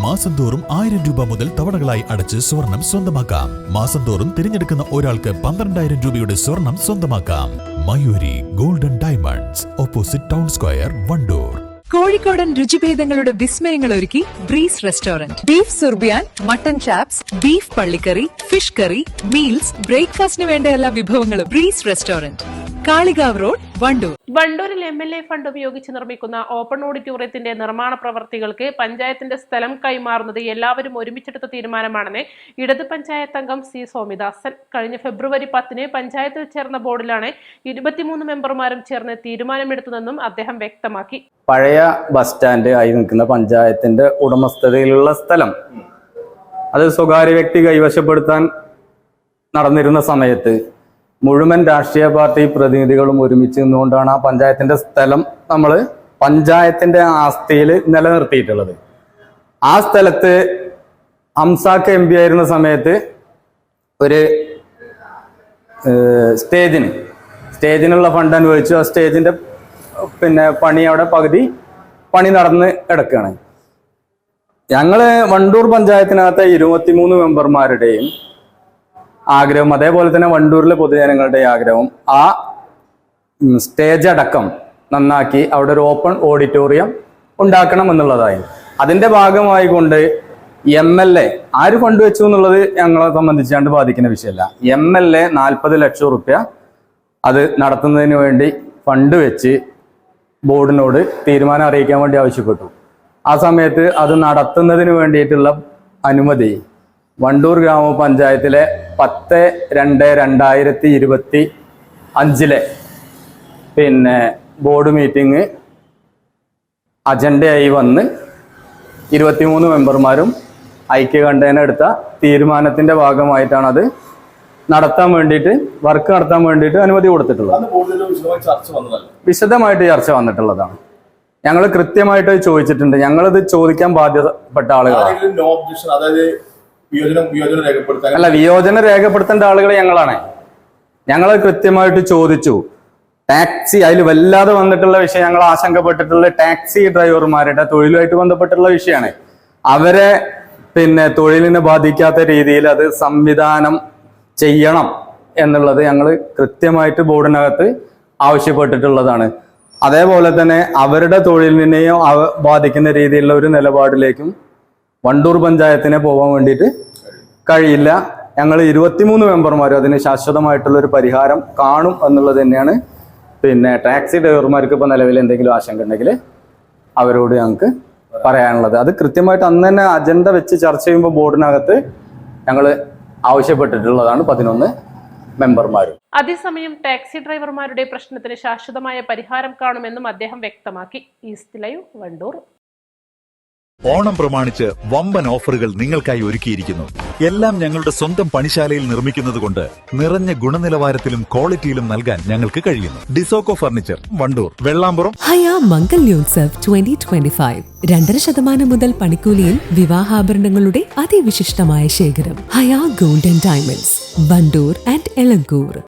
മാസം തോറും 1000 രൂപ മുതൽ തവണകളായി അടച്ച് സ്വർണം സ്വന്തമാക്കാം. മാസം തോറും തിരഞ്ഞെടുക്കുന്ന ഒരാൾക്ക് 12,000 രൂപയുടെ സ്വർണം സ്വന്തമാക്കാം. Mayoori golden diamonds, opposite town square, Vandoor. കോഴിക്കോടൻ രുചിഭേദങ്ങളുടെ വിസ്മയങ്ങൾ ഒരുക്കി ബ്രീസ് റെസ്റ്റോറന്റ്. ബീഫ് സുർബിയാൻ, മട്ടൻ ചാപ്സ്, ബീഫ് പള്ളിക്കറി, ഫിഷ് കറി, മീൽസ്, ബ്രേക്ക്ഫാസ്റ്റിന് വേണ്ട എല്ലാ വിഭവങ്ങളും. Breeze restaurant, Kalikavu road, Vandoor. വണ്ടൂരിൽ MLA ഫണ്ട് ഉപയോഗിച്ച് നിർമ്മിക്കുന്ന ഓപ്പൺ ഓഡിറ്റോറിയത്തിന്റെ നിർമ്മാണ പ്രവർത്തികൾക്ക് പഞ്ചായത്തിന്റെ സ്ഥലം കൈമാറുന്നത് എല്ലാവരും ഒരുമിച്ചെടുത്ത തീരുമാനമാണെന്ന് ഇടത് പഞ്ചായത്ത് അംഗം C. സ്വാമിദാസൻ. കഴിഞ്ഞ ഫെബ്രുവരി 10 പഞ്ചായത്തിൽ ചേർന്ന ബോർഡിലാണ് 23 മെമ്പർമാരും ചേർന്ന് തീരുമാനമെടുത്തതെന്നും അദ്ദേഹം വ്യക്തമാക്കി. പഴയ ബസ് സ്റ്റാൻഡ് ആയി നിൽക്കുന്ന പഞ്ചായത്തിന്റെ ഉടമസ്ഥതയിലുള്ള സ്ഥലം അത് സ്വകാര്യ വ്യക്തി കൈവശപ്പെടുത്താൻ നടന്നിരുന്ന സമയത്ത് മുഴുവൻ രാഷ്ട്രീയ പാർട്ടി പ്രതിനിധികളും ഒരുമിച്ച് നിന്നുകൊണ്ടാണ് ആ പഞ്ചായത്തിന്റെ സ്ഥലം നമ്മൾ പഞ്ചായത്തിന്റെ ആസ്തിയിൽ നിലനിർത്തിയിട്ടുള്ളത്. ആ സ്ഥലത്ത് ഹംസാക്ക് MP ആയിരുന്ന സമയത്ത് ഒരു സ്റ്റേജിനുള്ള ഫണ്ട് അനുവദിച്ചു. ആ സ്റ്റേജിന്റെ പണി അവിടെ പകുതി പണി നടന്ന് കിടക്കുകയാണ്. ഞങ്ങള് വണ്ടൂർ പഞ്ചായത്തിനകത്തെ 23 മെമ്പർമാരുടെയും ആഗ്രഹം, അതേപോലെ തന്നെ വണ്ടൂരിലെ പൊതുജനങ്ങളുടെ ആഗ്രഹം, ആ സ്റ്റേജ് അടക്കം നന്നാക്കി അവിടെ ഒരു ഓപ്പൺ ഓഡിറ്റോറിയം ഉണ്ടാക്കണം എന്നുള്ളതായി. അതിന്റെ ഭാഗമായി കൊണ്ട് MLA ആര് ഫണ്ട് വെച്ചു എന്നുള്ളത് ഞങ്ങളെ സംബന്ധിച്ചാണ്ട് ബാധിക്കുന്ന വിഷയമല്ല. MLA 40 ലക്ഷം റുപ്യ അത് നടത്തുന്നതിന് വേണ്ടി ഫണ്ട് വെച്ച് ബോർഡിനോട് തീരുമാനം അറിയിക്കാൻ വേണ്ടി ആവശ്യപ്പെട്ടു. ആ സമയത്ത് അത് നടത്തുന്നതിന് വേണ്ടിയിട്ടുള്ള അനുമതി വണ്ടൂർ ഗ്രാമപഞ്ചായത്തിലെ 10/2/2025 ബോർഡ് മീറ്റിംഗ് അജണ്ടയായി വന്ന് 23 മെമ്പർമാരും ഐക്യകണ്ഠേന എടുത്ത തീരുമാനത്തിന്റെ ഭാഗമായിട്ടാണ് അത് നടത്താൻ വേണ്ടിയിട്ട്, വർക്ക് നടത്താൻ വേണ്ടിയിട്ട് അനുമതി കൊടുത്തിട്ടുള്ളത്. വിശദമായിട്ട് ചർച്ച വന്നിട്ടുള്ളതാണ്. ഞങ്ങൾ കൃത്യമായിട്ട് ചോദിച്ചിട്ടുണ്ട്. ഞങ്ങളിത് ചോദിക്കാൻ ബാധ്യതപ്പെട്ട ആളുകളാണ്. അല്ല, വിയോജനം രേഖപ്പെടുത്തേണ്ട ആളുകൾ ഞങ്ങളാണ്. ഞങ്ങൾ കൃത്യമായിട്ട് ചോദിച്ചു. ടാക്സി അതിൽ വല്ലാതെ വന്നിട്ടുള്ള വിഷയം, ഞങ്ങൾ ആശങ്കപ്പെട്ടിട്ടുള്ള ടാക്സി ഡ്രൈവർമാരുടെ തൊഴിലുമായിട്ട് ബന്ധപ്പെട്ടുള്ള വിഷയമാണ്. അവരെ തൊഴിലിനെ ബാധിക്കാത്ത രീതിയിൽ അത് സംവിധാനം ചെയ്യണം എന്നുള്ളത് ഞങ്ങൾ കൃത്യമായിട്ട് ബോർഡിനകത്ത് ആവശ്യപ്പെട്ടിട്ടുള്ളതാണ്. അതേപോലെ തന്നെ അവരുടെ തൊഴിലിനെയോ ബാധിക്കുന്ന രീതിയിലുള്ള ഒരു നിലപാടിലേക്കും വണ്ടൂർ പഞ്ചായത്തിനെ പോകാൻ വേണ്ടിയിട്ട് കഴിയില്ല. ഞങ്ങൾ 23 മെമ്പർമാരും അതിന് ശാശ്വതമായിട്ടുള്ള ഒരു പരിഹാരം കാണും എന്നുള്ളത് തന്നെയാണ്. ടാക്സി ഡ്രൈവർമാർക്ക് ഇപ്പോൾ നിലവിൽ എന്തെങ്കിലും ആശങ്ക ഉണ്ടെങ്കിൽ അവരോട് ഞങ്ങൾക്ക് പറയാനുള്ളത്. അത് കൃത്യമായിട്ട് അന്ന് തന്നെ അജണ്ട വെച്ച് ചർച്ച ചെയ്യുമ്പോൾ ബോർഡിനകത്ത് ഞങ്ങൾ ആവശ്യപ്പെട്ടിട്ടുള്ളതാണ് 11 മെമ്പർമാരും. അതേസമയം ടാക്സി ഡ്രൈവർമാരുടെ പ്രശ്നത്തിന് ശാശ്വതമായ പരിഹാരം കാണുമെന്നും അദ്ദേഹം വ്യക്തമാക്കി. East live, Wandoor. ഓണം പ്രമാണിച്ച് വമ്പൻ ഓഫറുകൾ നിങ്ങൾക്കായി ഒരുക്കിയിരിക്കുന്നു. എല്ലാം ഞങ്ങളുടെ സ്വന്തം പണിശാലയിൽ നിർമ്മിക്കുന്നതുകൊണ്ട് നിറഞ്ഞ ഗുണനിലവാരത്തിലും ക്വാളിറ്റിയിലും നൽകാൻ ഞങ്ങൾക്ക് കഴിയുന്നു. ഡിസോക്കോ ഫർണിച്ചർ, വണ്ടൂർ, വെള്ളാമ്പുറം. ഹയ മംഗല്യോത്സവ് 2025 2.5% മുതൽ പണിക്കൂലിയിൽ വിവാഹാഭരണങ്ങളുടെ അതിവിശിഷ്ടമായ ശേഖരം. Haya golden diamonds, Vandoor and Elankur.